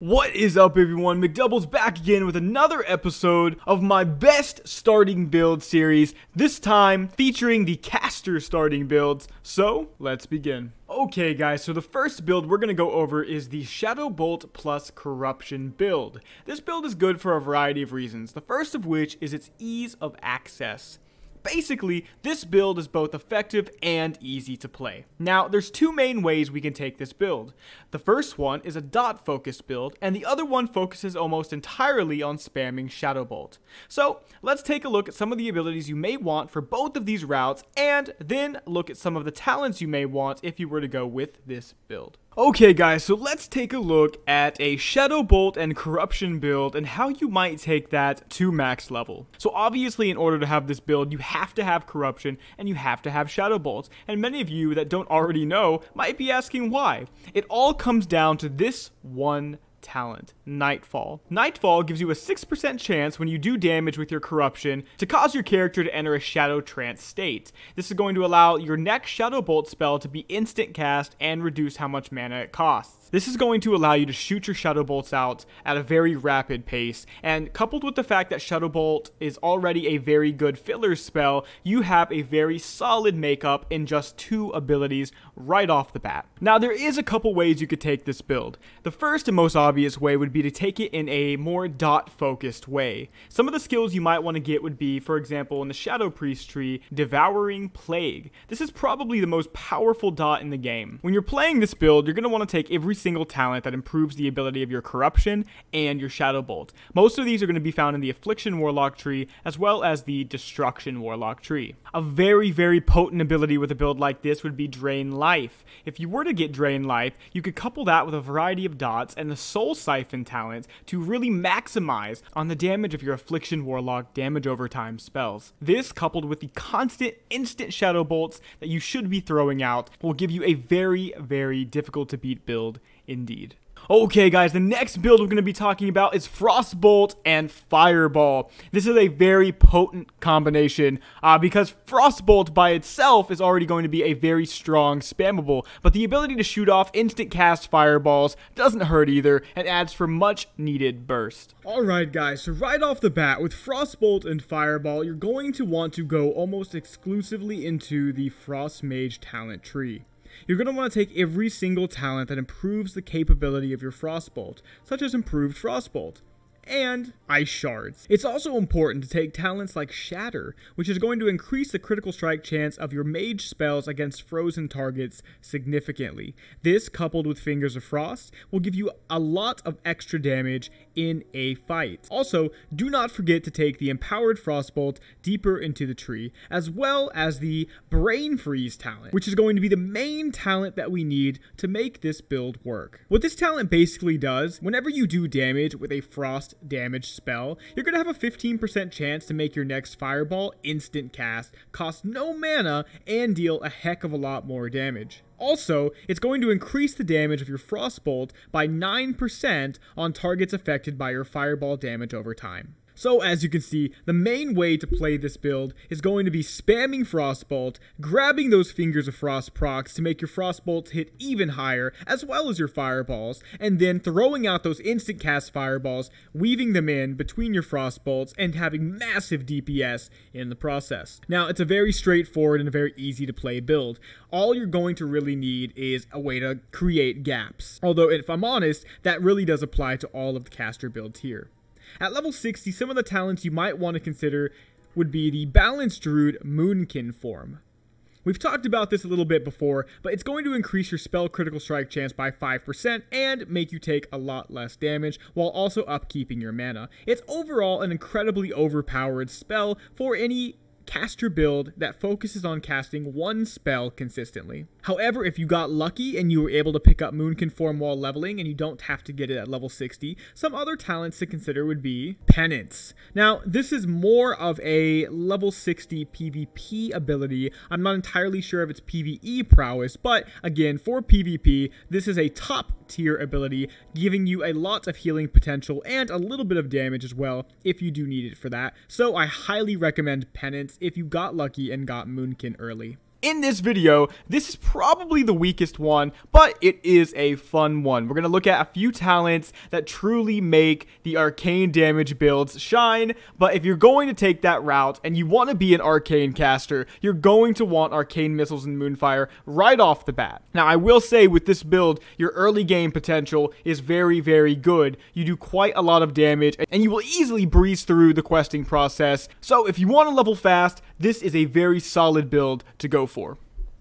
What is up, everyone? Mcdoubles back again with another episode of my best starting build series, this time featuring the CASTER starting builds. So, let's begin. Okay guys, so the first build we're going to go over is the Shadowbolt plus Corruption build. This build is good for a variety of reasons, the first of which is its ease of access. Basically, this build is both effective and easy to play. Now, there's two main ways we can take this build. The first one is a dot focused build, and the other one focuses almost entirely on spamming Shadowbolt. So, let's take a look at some of the abilities you may want for both of these routes, and then look at some of the talents you may want if you were to go with this build. Okay guys, so let's take a look at a Shadowbolt and Corruption build and how you might take that to max level. So obviously in order to have this build, you have to have Corruption and you have to have Shadowbolt. And many of you that don't already know might be asking why. It all comes down to this one talent, Nightfall. Nightfall gives you a 6% chance when you do damage with your Corruption to cause your character to enter a Shadow Trance state. This is going to allow your next Shadowbolt spell to be instant cast and reduce how much mana it costs. This is going to allow you to shoot your Shadowbolts out at a very rapid pace, and coupled with the fact that Shadowbolt is already a very good filler spell, you have a very solid makeup in just two abilities right off the bat. Now there is a couple ways you could take this build. The first and most obvious way would be to take it in a more dot focused way. Some of the skills you might want to get would be, for example, in the Shadow Priest tree, Devouring Plague. This is probably the most powerful dot in the game. When you're playing this build, you're going to want to take every single talent that improves the ability of your Corruption and your Shadowbolt. Most of these are going to be found in the Affliction Warlock tree as well as the Destruction Warlock tree. A very potent ability with a build like this would be Drain Life. If you were to get Drain Life, you could couple that with a variety of dots and the Soul Siphon talent to really maximize on the damage of your Affliction Warlock damage over time spells. This, coupled with the constant instant Shadowbolts that you should be throwing out, will give you a very difficult to beat build indeed. Okay guys, the next build we're going to be talking about is Frostbolt and Fireball. This is a very potent combination because Frostbolt by itself is already going to be a very strong spammable, but the ability to shoot off instant cast fireballs doesn't hurt either and adds for much needed burst. Alright guys, so right off the bat with Frostbolt and Fireball, you're going to want to go almost exclusively into the Frost Mage talent tree. You're going to want to take every single talent that improves the capability of your Frostbolt, such as improved Frostbolt and Ice Shards. It's also important to take talents like Shatter, which is going to increase the critical strike chance of your mage spells against frozen targets significantly. This, coupled with Fingers of Frost, will give you a lot of extra damage in a fight. Also, do not forget to take the Empowered Frostbolt deeper into the tree, as well as the Brain Freeze talent, which is going to be the main talent that we need to make this build work. What this talent basically does, whenever you do damage with a Frost damage spell, you're going to have a 15% chance to make your next Fireball instant cast, cost no mana, and deal a heck of a lot more damage. Also, it's going to increase the damage of your Frostbolt by 9% on targets affected by your Fireball damage over time. So as you can see, the main way to play this build is going to be spamming Frostbolt, grabbing those Fingers of Frost procs to make your Frostbolts hit even higher, as well as your Fireballs, and then throwing out those instant cast Fireballs, weaving them in between your Frostbolts, and having massive DPS in the process. Now, it's a very straightforward and a very easy to play build. All you're going to really need is a way to create gaps. Although, if I'm honest, that really does apply to all of the caster builds here. At level 60, some of the talents you might want to consider would be the Balanced Druid Moonkin form. We've talked about this a little bit before, but it's going to increase your spell critical strike chance by 5% and make you take a lot less damage while also upkeeping your mana. It's overall an incredibly overpowered spell for any caster build that focuses on casting one spell consistently. However, if you got lucky and you were able to pick up Moonkin form while leveling and you don't have to get it at level 60, some other talents to consider would be Penance. Now, this is more of a level 60 PvP ability. I'm not entirely sure of its PvE prowess, but again, for PvP, this is a top tier ability, giving you a lot of healing potential and a little bit of damage as well if you do need it for that. So I highly recommend Penance if you got lucky and got Moonkin early. In this video, this is probably the weakest one, but it is a fun one. We're going to look at a few talents that truly make the arcane damage builds shine, but if you're going to take that route and you want to be an arcane caster, you're going to want arcane missiles and Moonfire right off the bat. Now, I will say with this build, your early game potential is very, very good. You do quite a lot of damage, and you will easily breeze through the questing process. So if you want to level fast, this is a very solid build to go for.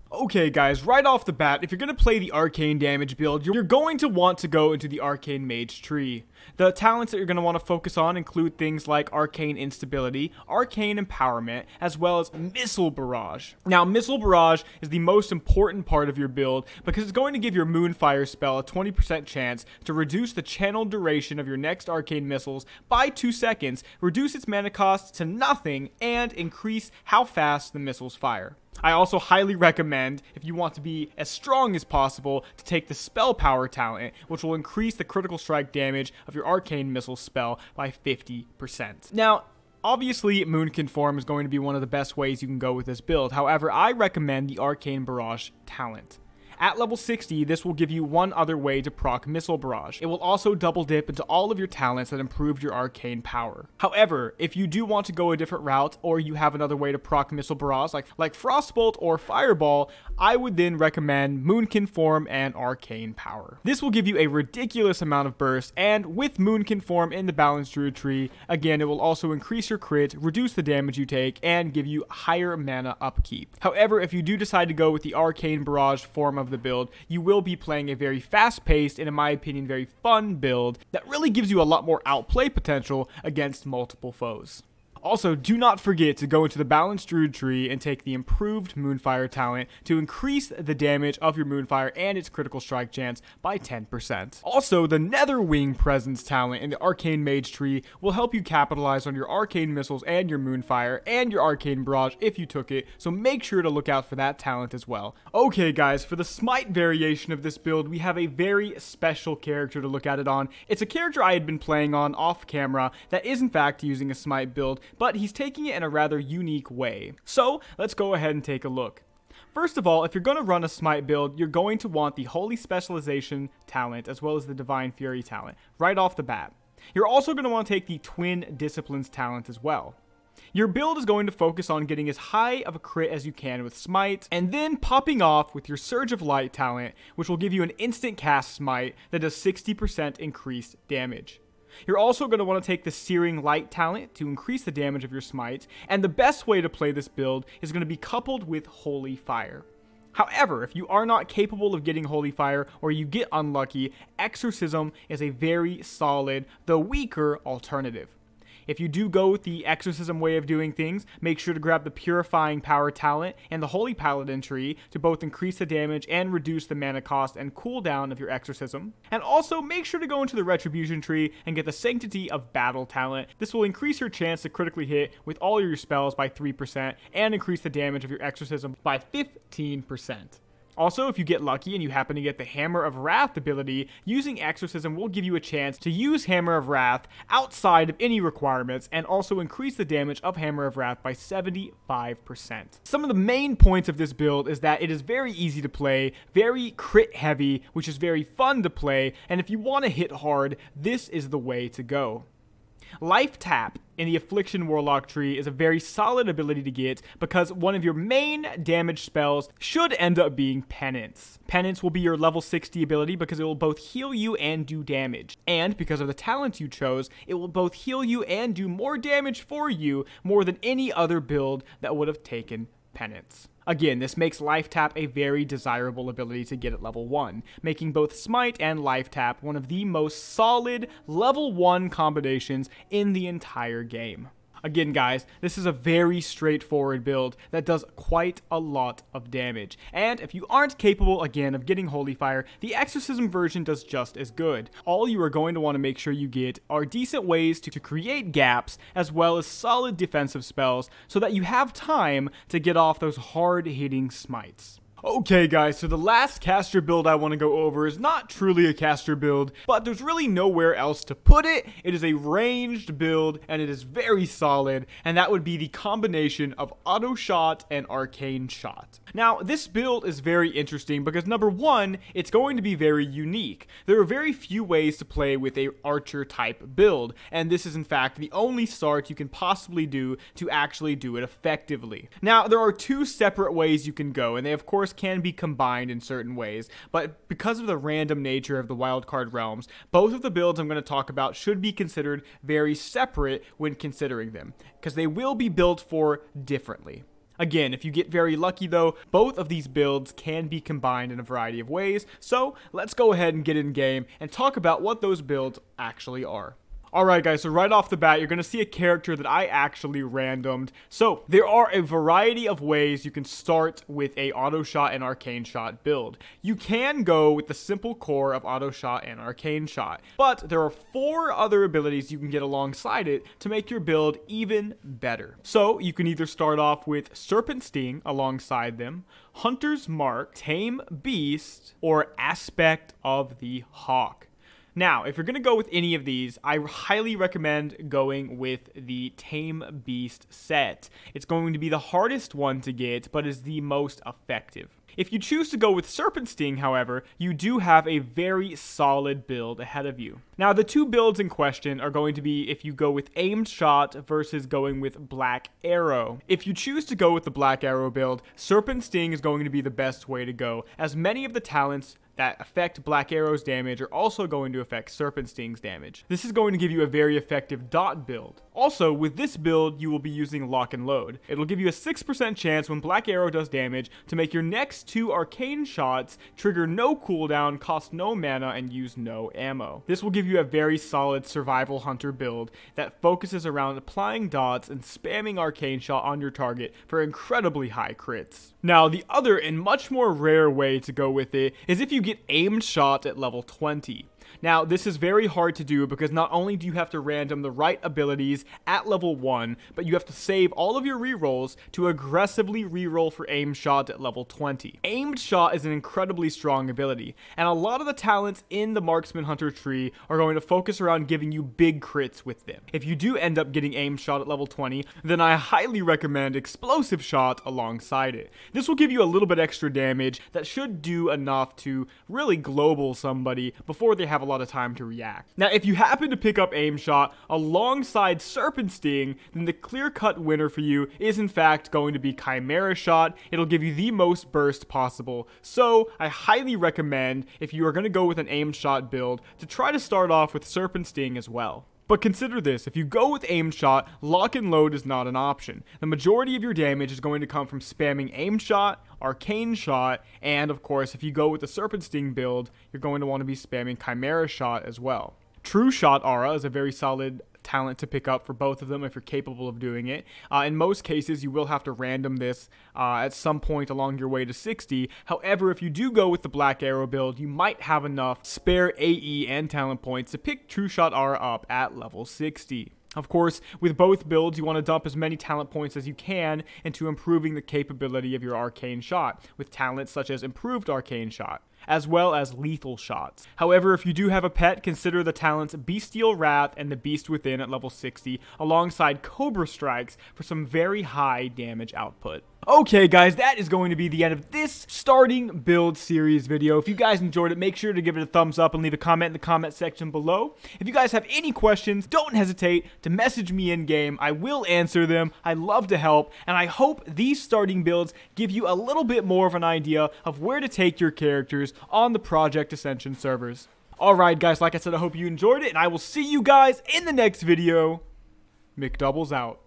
Okay guys, right off the bat, if you're going to play the arcane damage build, you're going to want to go into the arcane mage tree. The talents that you're going to want to focus on include things like arcane instability, arcane empowerment, as well as missile barrage. Now, missile barrage is the most important part of your build because it's going to give your Moonfire spell a 20% chance to reduce the channel duration of your next arcane missiles by 2 seconds, reduce its mana cost to nothing, and increase how fast the missiles fire. I also highly recommend, if you want to be as strong as possible, to take the Spell Power talent, which will increase the critical strike damage of your Arcane Missile spell by 50%. Now, obviously, Moonkin Form is going to be one of the best ways you can go with this build. However, I recommend the Arcane Barrage talent. At level 60, this will give you one other way to proc Missile Barrage. It will also double dip into all of your talents that improve your arcane power. However, if you do want to go a different route, or you have another way to proc Missile Barrage, like Frostbolt or Fireball, I would then recommend Moonkin Form and Arcane Power. This will give you a ridiculous amount of burst, and with Moonkin Form in the Balanced Druid tree, again, it will also increase your crit, reduce the damage you take, and give you higher mana upkeep. However, if you do decide to go with the Arcane Barrage form of the build, you will be playing a very fast-paced and, in my opinion, very fun build that really gives you a lot more outplay potential against multiple foes. Also, do not forget to go into the Balanced Druid tree and take the improved Moonfire talent to increase the damage of your Moonfire and its critical strike chance by 10%. Also, the Netherwing Presence talent in the Arcane Mage tree will help you capitalize on your Arcane Missiles and your Moonfire and your Arcane Barrage if you took it, so make sure to look out for that talent as well. Okay guys, for the Smite variation of this build, we have a very special character to look at it on. It's a character I had been playing on off camera that is in fact using a Smite build, but he's taking it in a rather unique way. So, let's go ahead and take a look. First of all, if you're going to run a Smite build, you're going to want the Holy Specialization talent as well as the Divine Fury talent right off the bat. You're also going to want to take the Twin Disciplines talent as well. Your build is going to focus on getting as high of a crit as you can with Smite, and then popping off with your Surge of Light talent, which will give you an instant cast Smite that does 60% increased damage. You're also going to want to take the Searing Light talent to increase the damage of your Smite, and the best way to play this build is going to be coupled with Holy Fire. However, if you are not capable of getting Holy Fire or you get unlucky, Exorcism is a very solid, though weaker, alternative. If you do go with the Exorcism way of doing things, make sure to grab the Purifying Power talent and the Holy Paladin tree to both increase the damage and reduce the mana cost and cooldown of your Exorcism. And also, make sure to go into the Retribution tree and get the Sanctity of Battle talent. This will increase your chance to critically hit with all your spells by 3% and increase the damage of your Exorcism by 15%. Also, if you get lucky and you happen to get the Hammer of Wrath ability, using Exorcism will give you a chance to use Hammer of Wrath outside of any requirements and also increase the damage of Hammer of Wrath by 75%. Some of the main points of this build is that it is very easy to play, very crit heavy, which is very fun to play, and if you want to hit hard, this is the way to go. Life Tap in the Affliction Warlock tree is a very solid ability to get because one of your main damage spells should end up being Penance. Penance will be your level 60 ability because it will both heal you and do damage. And because of the talent you chose, it will both heal you and do more damage for you more than any other build that would have taken Penance. Again, this makes Life Tap a very desirable ability to get at level 1, making both Smite and Life Tap one of the most solid level 1 combinations in the entire game. Again, guys, this is a very straightforward build that does quite a lot of damage. And if you aren't capable, again, of getting Holy Fire, the Exorcism version does just as good. All you are going to want to make sure you get are decent ways to create gaps, as well as solid defensive spells, so that you have time to get off those hard-hitting smites. Okay guys, so the last caster build I want to go over is not truly a caster build, but there's really nowhere else to put it. It is a ranged build, and it is very solid, and that would be the combination of auto shot and arcane shot. Now, this build is very interesting because number one, it's going to be very unique. There are very few ways to play with a archer type build, and this is in fact the only start you can possibly do to actually do it effectively. Now, there are two separate ways you can go, and they of course can be combined in certain ways, but because of the random nature of the wildcard realms, both of the builds I'm going to talk about should be considered very separate when considering them, because they will be built for differently. Again, if you get very lucky though, both of these builds can be combined in a variety of ways, so let's go ahead and get in game and talk about what those builds actually are. Alright guys, so right off the bat, you're going to see a character that I actually randomed. So, there are a variety of ways you can start with a auto shot and arcane shot build. You can go with the simple core of auto shot and arcane shot, but there are 4 other abilities you can get alongside it to make your build even better. So, you can either start off with Serpent Sting alongside them, Hunter's Mark, Tame Beast, or Aspect of the Hawk. Now, if you're going to go with any of these, I highly recommend going with the Tame Beast set. It's going to be the hardest one to get, but is the most effective. If you choose to go with Serpent Sting, however, you do have a very solid build ahead of you. Now, the two builds in question are going to be if you go with Aimed Shot versus going with Black Arrow. If you choose to go with the Black Arrow build, Serpent Sting is going to be the best way to go, as many of the talents that affect Black Arrow's damage are also going to affect Serpent Sting's damage. This is going to give you a very effective dot build. Also, with this build, you will be using Lock and Load. It'll give you a 6% chance when Black Arrow does damage to make your next 2 arcane shots trigger no cooldown, cost no mana, and use no ammo. This will give you a very solid survival hunter build that focuses around applying dots and spamming arcane shot on your target for incredibly high crits. Now, the other and much more rare way to go with it is if you get Aimed Shot at level 20. Now, this is very hard to do because not only do you have to random the right abilities at level 1, but you have to save all of your rerolls to aggressively reroll for Aimed Shot at level 20. Aimed Shot is an incredibly strong ability, and a lot of the talents in the Marksman Hunter tree are going to focus around giving you big crits with them. If you do end up getting Aimed Shot at level 20, then I highly recommend Explosive Shot alongside it. This will give you a little bit extra damage that should do enough to really global somebody before they have a lot of time to react. Now, if you happen to pick up Aim Shot alongside Serpent Sting, then the clear-cut winner for you is in fact going to be Chimera Shot. It'll give you the most burst possible. So, I highly recommend, if you are going to go with an Aim Shot build, to try to start off with Serpent Sting as well. But consider this, if you go with Aimed Shot, Lock and Load is not an option. The majority of your damage is going to come from spamming Aimed Shot, Arcane Shot, and of course, if you go with the Serpent Sting build, you're going to want to be spamming Chimera Shot as well. True Shot Aura is a very solid talent to pick up for both of them if you're capable of doing it. In most cases, you will have to random this at some point along your way to 60. However, if you do go with the Black Arrow build, you might have enough spare AE and talent points to pick True Shot Aura up at level 60. Of course, with both builds, you want to dump as many talent points as you can into improving the capability of your Arcane Shot, with talents such as Improved Arcane Shot, as well as lethal shots. However, if you do have a pet, consider the talents Bestial Wrath and the Beast Within at level 60, alongside Cobra Strikes for some very high damage output. Okay guys, that is going to be the end of this starting build series video. If you guys enjoyed it, make sure to give it a thumbs up and leave a comment in the comment section below. If you guys have any questions, don't hesitate to message me in game. I will answer them. I love to help, and I hope these starting builds give you a little bit more of an idea of where to take your characters on the Project Ascension servers. Alright guys, like I said, I hope you enjoyed it, and I will see you guys in the next video. Mcdoubles out.